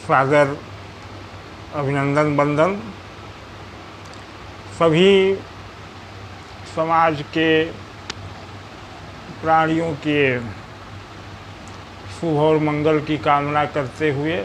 सादर अभिनंदन वंदन। सभी समाज के प्राणियों के शुभ और मंगल की कामना करते हुए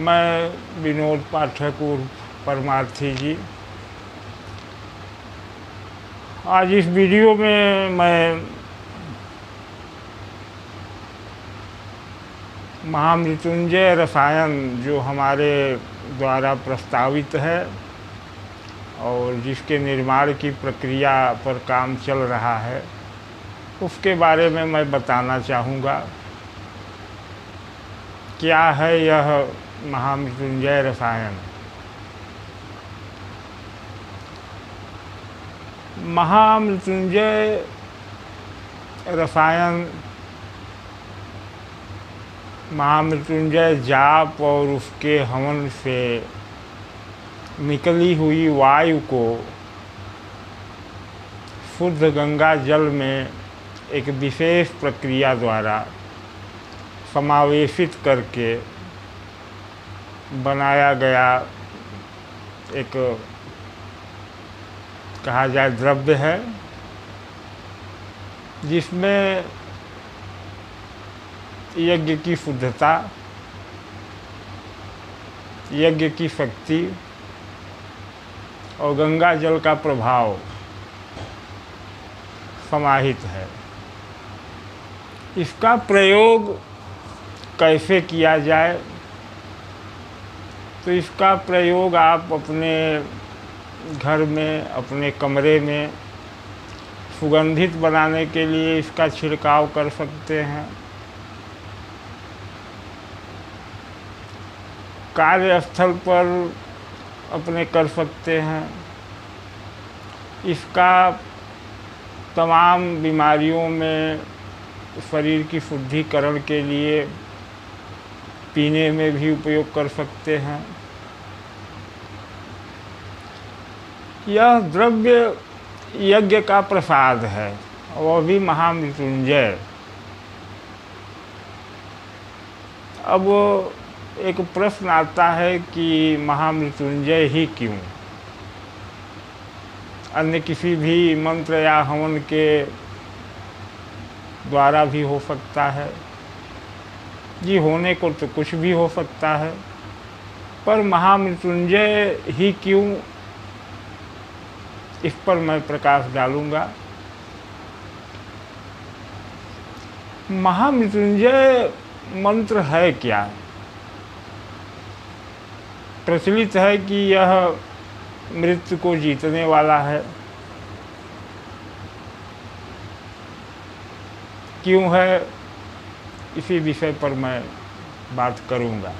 मैं विनोद पाठक उर्फ परमार्थी जी आज इस वीडियो में मैं महामृत्युंजय रसायन जो हमारे द्वारा प्रस्तावित है और जिसके निर्माण की प्रक्रिया पर काम चल रहा है उसके बारे में मैं बताना चाहूँगा। क्या है यह महामृत्युंजय रसायन? महामृत्युंजय रसायन महामृत्युंजय जाप और उसके हवन से निकली हुई वायु को शुद्ध गंगा जल में एक विशेष प्रक्रिया द्वारा समावेशित करके बनाया गया एक कहा जाए द्रव्य है, जिसमें यज्ञ की शुद्धता, यज्ञ की शक्ति और गंगा जल का प्रभाव समाहित है। इसका प्रयोग कैसे किया जाए? तो इसका प्रयोग आप अपने घर में, अपने कमरे में सुगंधित बनाने के लिए इसका छिड़काव कर सकते हैं। कार्यस्थल पर अपने कर सकते हैं। इसका तमाम बीमारियों में शरीर की शुद्धिकरण के लिए पीने में भी उपयोग कर सकते हैं। यह द्रव्य यज्ञ का प्रसाद है, वह भी महामृत्युंजय। अब एक प्रश्न आता है कि महामृत्युंजय ही क्यों? अन्य किसी भी मंत्र या हवन के द्वारा भी हो सकता है जी, होने को तो कुछ भी हो सकता है, पर महामृत्युंजय ही क्यों, इस पर मैं प्रकाश डालूंगा। महामृत्युंजय मंत्र है क्या? प्रचलित है कि यह मृत्यु को जीतने वाला है। क्यों है, इसी विषय पर मैं बात करूंगा।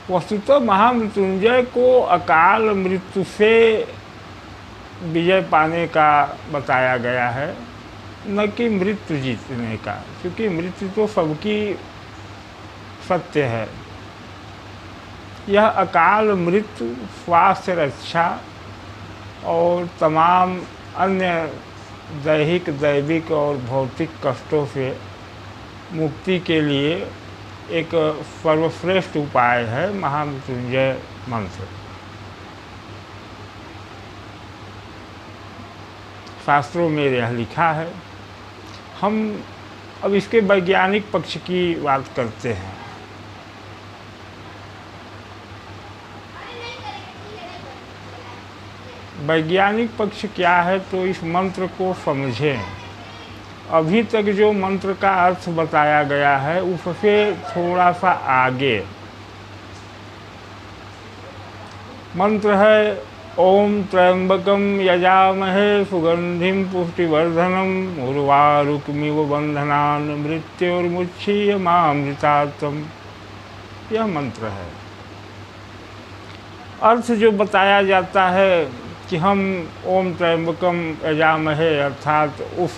वस्तुतः महामृत्युंजय को अकाल मृत्यु से विजय पाने का बताया गया है, न कि मृत्यु जीतने का, क्योंकि मृत्यु तो सबकी सत्य है। यह अकाल मृत्यु स्वास्थ्य रक्षा और तमाम अन्य दैहिक, दैविक और भौतिक कष्टों से मुक्ति के लिए एक सर्वश्रेष्ठ उपाय है महामृत्युंजय मंत्र। शास्त्रों में यह लिखा है। हम अब इसके वैज्ञानिक पक्ष की बात करते हैं। वैज्ञानिक पक्ष क्या है, तो इस मंत्र को समझें। अभी तक जो मंत्र का अर्थ बताया गया है उससे थोड़ा सा आगे मंत्र है। ओम त्र्यंबकम यजामहे सुगंधिम पुष्टिवर्धनम उर्वारुकमिव बंधनान मृत्युर्मुच्छीयमामृतात्म। यह मंत्र है। अर्थ जो बताया जाता है कि हम ओम त्र्यंबकम यजामहे अर्थात उस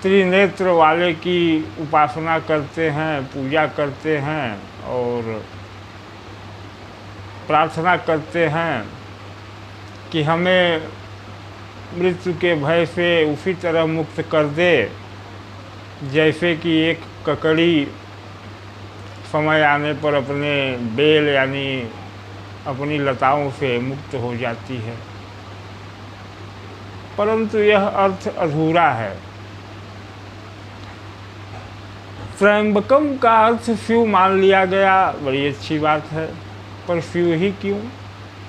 त्रिनेत्र वाले की उपासना करते हैं, पूजा करते हैं और प्रार्थना करते हैं कि हमें मृत्यु के भय से उसी तरह मुक्त कर दे जैसे कि एक ककड़ी समय आने पर अपने बेल यानी अपनी लताओं से मुक्त हो जाती है, परंतु यह अर्थ अधूरा है। त्र्यंबकम का अर्थ शिव मान लिया गया, बड़ी अच्छी बात है, पर शिव ही क्यों?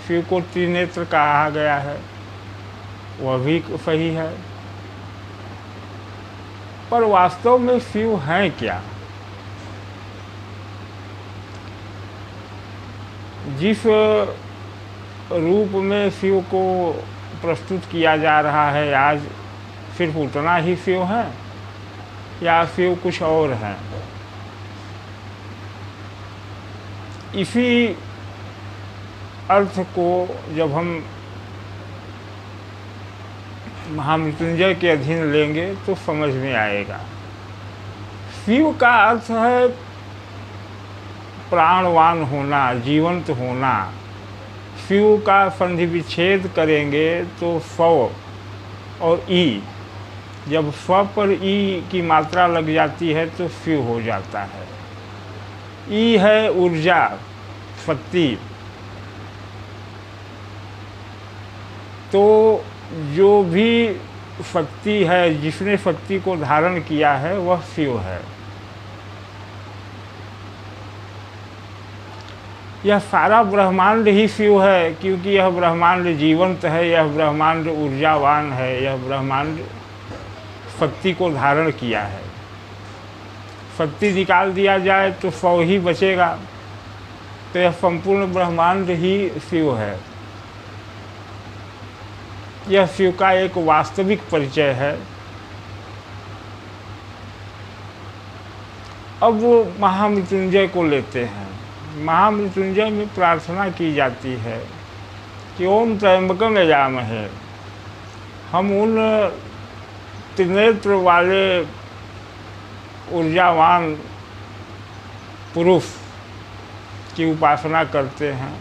शिव को त्रिनेत्र कहा गया है, वह भी सही है, पर वास्तव में शिव हैं क्या? जिस रूप में शिव को प्रस्तुत किया जा रहा है आज, सिर्फ उतना ही शिव है या शिव कुछ और हैं? इसी अर्थ को जब हम महामृत्युंजय के अधीन लेंगे तो समझ में आएगा। शिव का अर्थ है प्राणवान होना, जीवंत होना। शिव का संधि विच्छेद करेंगे तो स्व और ई, जब स्व पर ई की मात्रा लग जाती है तो शिव हो जाता है। ई है ऊर्जा, शक्ति। तो जो भी शक्ति है, जिसने शक्ति को धारण किया है, वह शिव है। यह सारा ब्रह्मांड ही शिव है, क्योंकि यह ब्रह्मांड जीवंत है, यह ब्रह्मांड ऊर्जावान है, यह ब्रह्मांड शक्ति को धारण किया है। शक्ति निकाल दिया जाए तो सौ ही बचेगा, तो यह संपूर्ण ब्रह्मांड ही शिव है। यह शिव का एक वास्तविक परिचय है। अब वो महामृत्युंजय को लेते हैं। महामृत्युंजय में प्रार्थना की जाती है कि ओम त्र्यंबकम यजामहे। हम उन त्रिनेत्र वाले ऊर्जावान पुरुष की उपासना करते हैं,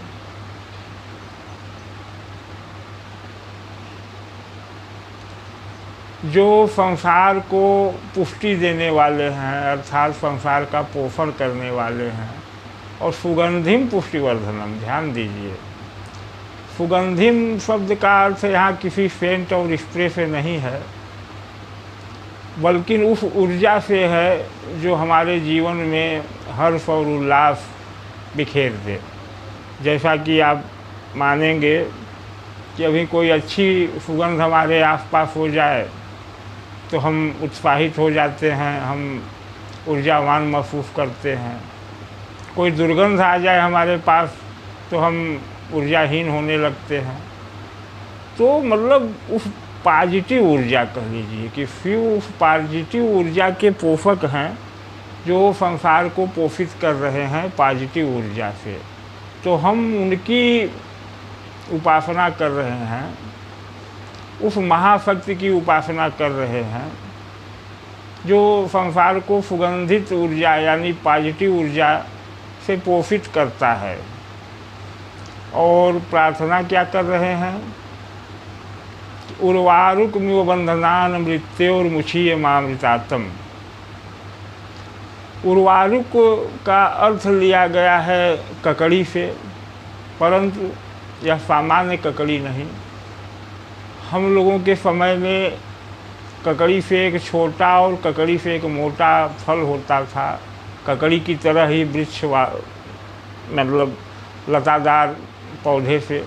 जो संसार को पुष्टि देने वाले हैं, अर्थात संसार का पोषण करने वाले हैं। और सुगंधिम पुष्टिवर्धनम, ध्यान दीजिए, सुगंधिम शब्द का अर्थ यहाँ किसी सेंट और स्प्रे से नहीं है, बल्कि उस ऊर्जा से है जो हमारे जीवन में हर्ष और उल्लास बिखेर दे। जैसा कि आप मानेंगे कि अभी कोई अच्छी सुगंध हमारे आसपास हो जाए तो हम उत्साहित हो जाते हैं, हम ऊर्जावान महसूस करते हैं। कोई दुर्गंध आ जाए हमारे पास तो हम ऊर्जाहीन होने लगते हैं। तो मतलब उस पॉजिटिव ऊर्जा कह लीजिए कि शिव उस पॉजिटिव ऊर्जा के पोषक हैं, जो संसार को पोषित कर रहे हैं पॉजिटिव ऊर्जा से। तो हम उनकी उपासना कर रहे हैं, उस महाशक्ति की उपासना कर रहे हैं जो संसार को सुगंधित ऊर्जा यानी पॉजिटिव ऊर्जा से पोषित करता है। और प्रार्थना क्या कर रहे हैं? उर्वारुक मिव बंधनान मृत्योर्मुछीय मामृतात्म। उर्वारुक का अर्थ लिया गया है ककड़ी से, परंतु यह सामान्य ककड़ी नहीं। हम लोगों के समय में ककड़ी से एक छोटा और ककड़ी से एक मोटा फल होता था। ककड़ी की तरह ही वृक्ष मतलब लतादार पौधे से,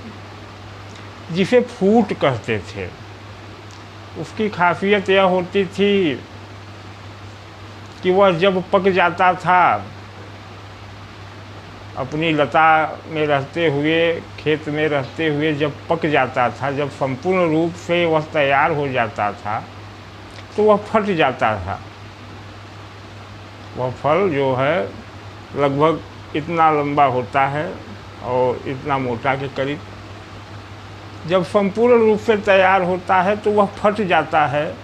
जिसे फूट कहते थे। उसकी खासियत यह होती थी कि वह जब पक जाता था, अपनी लता में रहते हुए, खेत में रहते हुए जब पक जाता था, जब संपूर्ण रूप से वह तैयार हो जाता था, तो वह फट जाता था। वह फल जो है लगभग इतना लंबा होता है और इतना मोटा के करीब। जब संपूर्ण रूप से तैयार होता है तो वह फट जाता है,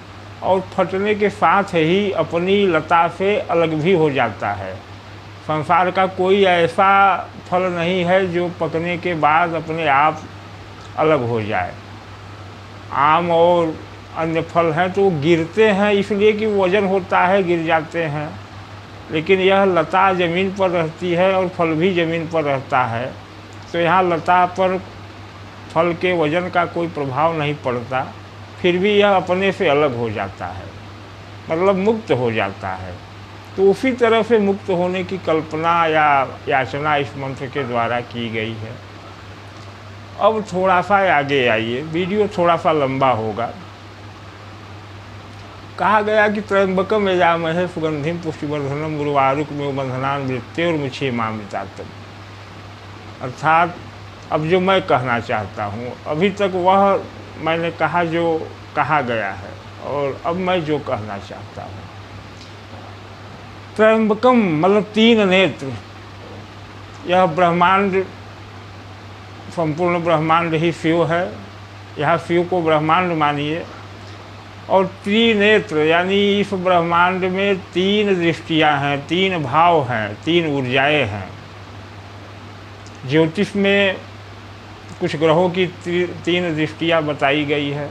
और फटने के साथ ही अपनी लता से अलग भी हो जाता है। संसार का कोई ऐसा फल नहीं है जो पकने के बाद अपने आप अलग हो जाए। आम और अन्य फल हैं तो गिरते हैं इसलिए कि वजन होता है, गिर जाते हैं। लेकिन यह लता ज़मीन पर रहती है और फल भी ज़मीन पर रहता है, तो यहाँ लता पर फल के वजन का कोई प्रभाव नहीं पड़ता, फिर भी यह अपने से अलग हो जाता है, मतलब मुक्त हो जाता है। तो उसी तरह से मुक्त होने की कल्पना या याचना इस मंत्र के द्वारा की गई है। अब थोड़ा सा आगे आइए, वीडियो थोड़ा सा लंबा होगा। कहा गया कि त्र्यंबकम यजामहे सुगंधिम पुष्टिवर्धनम उर्वारुकमिव बन्धनान् मृत्योर्मुक्षीमामृतात्। अर्थात अब जो मैं कहना चाहता हूँ, अभी तक वह मैंने कहा जो कहा गया है, और अब मैं जो कहना चाहता हूँ। त्र्यंबकम मतलब 3 नेत्र। यह ब्रह्मांड, संपूर्ण ब्रह्मांड ही शिव है, यह शिव को ब्रह्मांड मानिए। और त्रिनेत्र यानी इस ब्रह्मांड में 3 दृष्टियाँ हैं, 3 भाव हैं, 3 ऊर्जाएँ हैं। ज्योतिष में कुछ ग्रहों की 3 दृष्टियाँ बताई गई है,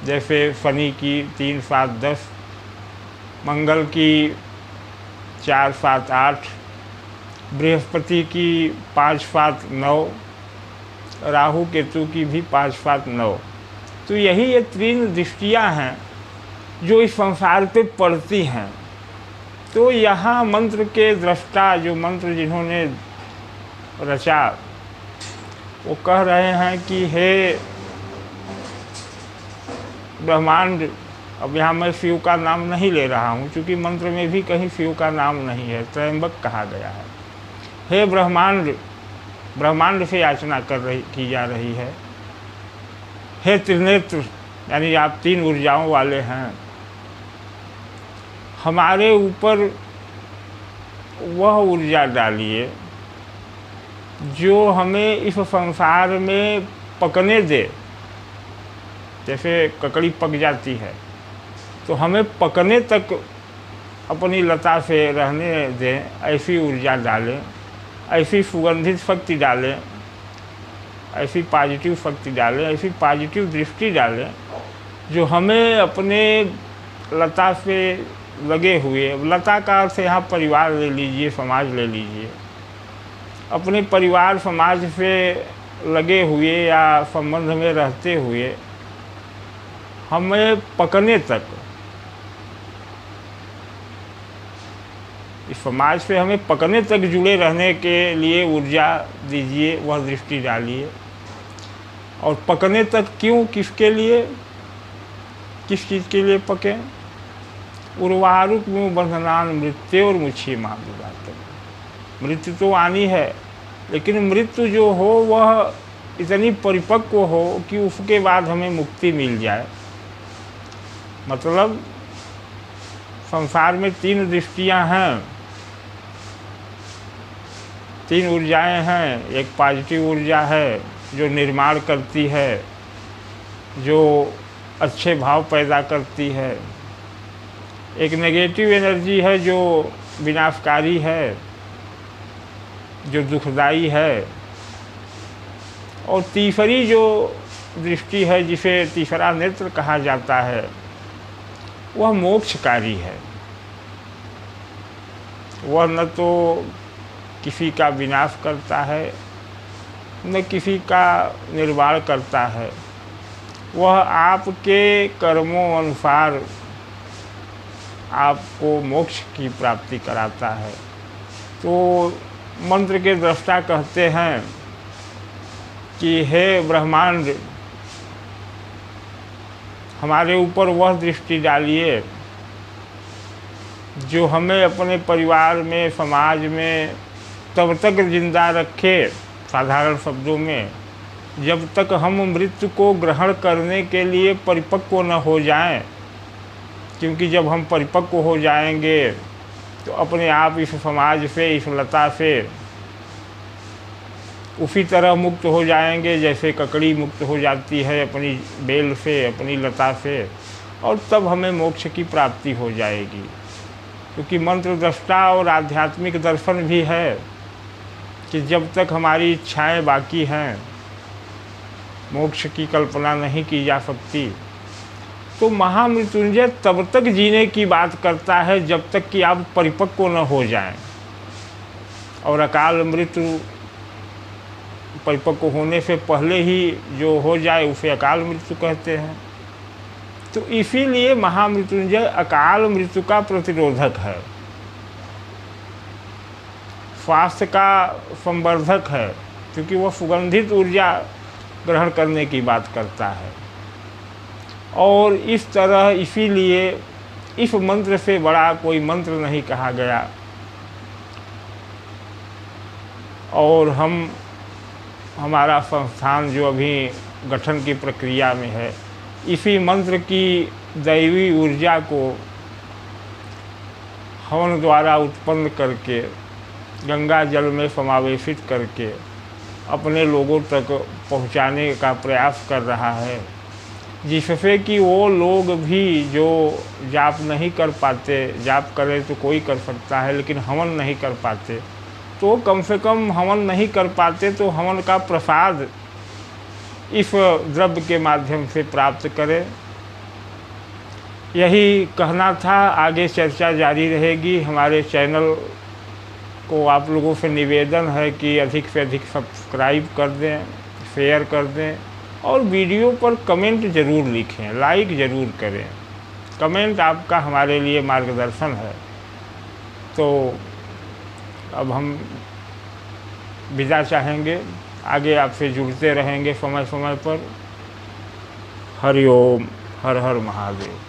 जैसे शनि की 3, 7, 10, मंगल की 4, 7, 8, बृहस्पति की 5, 7, 9, राहु केतु की भी 5, 7, 9। तो यही ये 3 दृष्टियाँ हैं जो इस संसार पे पड़ती हैं। तो यहाँ मंत्र के दृष्टा, जो मंत्र जिन्होंने रचा, वो कह रहे हैं कि हे ब्रह्मांड, अब यहाँ मैं शिव का नाम नहीं ले रहा हूँ क्योंकि मंत्र में भी कहीं शिव का नाम नहीं है, त्र्यंबक कहा गया है। हे ब्रह्मांड, ब्रह्मांड से याचना की जा रही है। हे त्रिनेत्र यानी आप 3 ऊर्जाओं वाले हैं, हमारे ऊपर वह ऊर्जा डालिए जो हमें इस संसार में पकने दे। जैसे ककड़ी पक जाती है तो हमें पकने तक अपनी लता से रहने दें, ऐसी ऊर्जा डालें, ऐसी सुगंधित शक्ति डालें, ऐसी पॉजिटिव शक्ति डालें, ऐसी पॉजिटिव दृष्टि डालें जो हमें अपने लता से लगे हुए, लता का अर्थ यहाँ परिवार ले लीजिए, समाज ले लीजिए, अपने परिवार समाज से लगे हुए या संबंध में रहते हुए हमें पकने तक, इस समाज से हमें पकने तक जुड़े रहने के लिए ऊर्जा दीजिए, वह दृष्टि डालिए। और पकने तक क्यों, किसके लिए, किस चीज़ के लिए पकें? उर्वारुकमिव बन्धनान् मृत्योर्मुक्षीमामृतात्। मृत्यु तो आनी है, लेकिन मृत्यु जो हो वह इतनी परिपक्व हो कि उसके बाद हमें मुक्ति मिल जाए। मतलब संसार में 3 दृष्टियां हैं, 3 ऊर्जाएं हैं। एक पॉजिटिव ऊर्जा है जो निर्माण करती है, जो अच्छे भाव पैदा करती है। एक नेगेटिव एनर्जी है जो विनाशकारी है, जो दुखदाई है। और तीसरी जो दृष्टि है, जिसे तीसरा नेत्र कहा जाता है, वह मोक्षकारी है। वह न तो किसी का विनाश करता है, न किसी का निर्माण करता है। वह आपके कर्मों अनुसार आपको मोक्ष की प्राप्ति कराता है। तो मंत्र के दृष्टा कहते हैं कि हे ब्रह्मांड, हमारे ऊपर वह दृष्टि डालिए जो हमें अपने परिवार में, समाज में तब तक जिंदा रखे, साधारण शब्दों में, जब तक हम मृत्यु को ग्रहण करने के लिए परिपक्व न हो जाएं। क्योंकि जब हम परिपक्व हो जाएंगे तो अपने आप इस समाज से, इस लता से उसी तरह मुक्त हो जाएंगे जैसे ककड़ी मुक्त हो जाती है अपनी बेल से, अपनी लता से, और तब हमें मोक्ष की प्राप्ति हो जाएगी। क्योंकि मंत्र दृष्टा और आध्यात्मिक दर्शन भी है कि जब तक हमारी इच्छाएं बाकी हैं, मोक्ष की कल्पना नहीं की जा सकती। तो महामृत्युंजय तब तक जीने की बात करता है जब तक कि आप परिपक्व न हो जाएं, और अकाल मृत्यु परिपक्व होने से पहले ही जो हो जाए उसे अकाल मृत्यु कहते हैं। तो इसीलिए महामृत्युंजय अकाल मृत्यु का प्रतिरोधक है, स्वास्थ्य का संवर्धक है, क्योंकि वह सुगंधित ऊर्जा ग्रहण करने की बात करता है। और इस तरह इसीलिए इस मंत्र से बड़ा कोई मंत्र नहीं कहा गया। और हमारा संस्थान जो अभी गठन की प्रक्रिया में है, इसी मंत्र की दैवी ऊर्जा को हवन द्वारा उत्पन्न करके गंगा जल में समावेशित करके अपने लोगों तक पहुंचाने का प्रयास कर रहा है, जिससे कि वो लोग भी जो जाप नहीं कर पाते, जाप करें तो कोई कर सकता है लेकिन हवन नहीं कर पाते, तो कम से कम हवन नहीं कर पाते तो हवन का प्रसाद इस द्रव्य के माध्यम से प्राप्त करें। यही कहना था। आगे चर्चा जारी रहेगी। हमारे चैनल को आप लोगों से निवेदन है कि अधिक से अधिक सब्सक्राइब कर दें, शेयर कर दें और वीडियो पर कमेंट ज़रूर लिखें, लाइक ज़रूर करें। कमेंट आपका हमारे लिए मार्गदर्शन है। तो अब हम विदा चाहेंगे, आगे आपसे जुड़ते रहेंगे समय समय पर। हरि ओम, हर हर महादेव।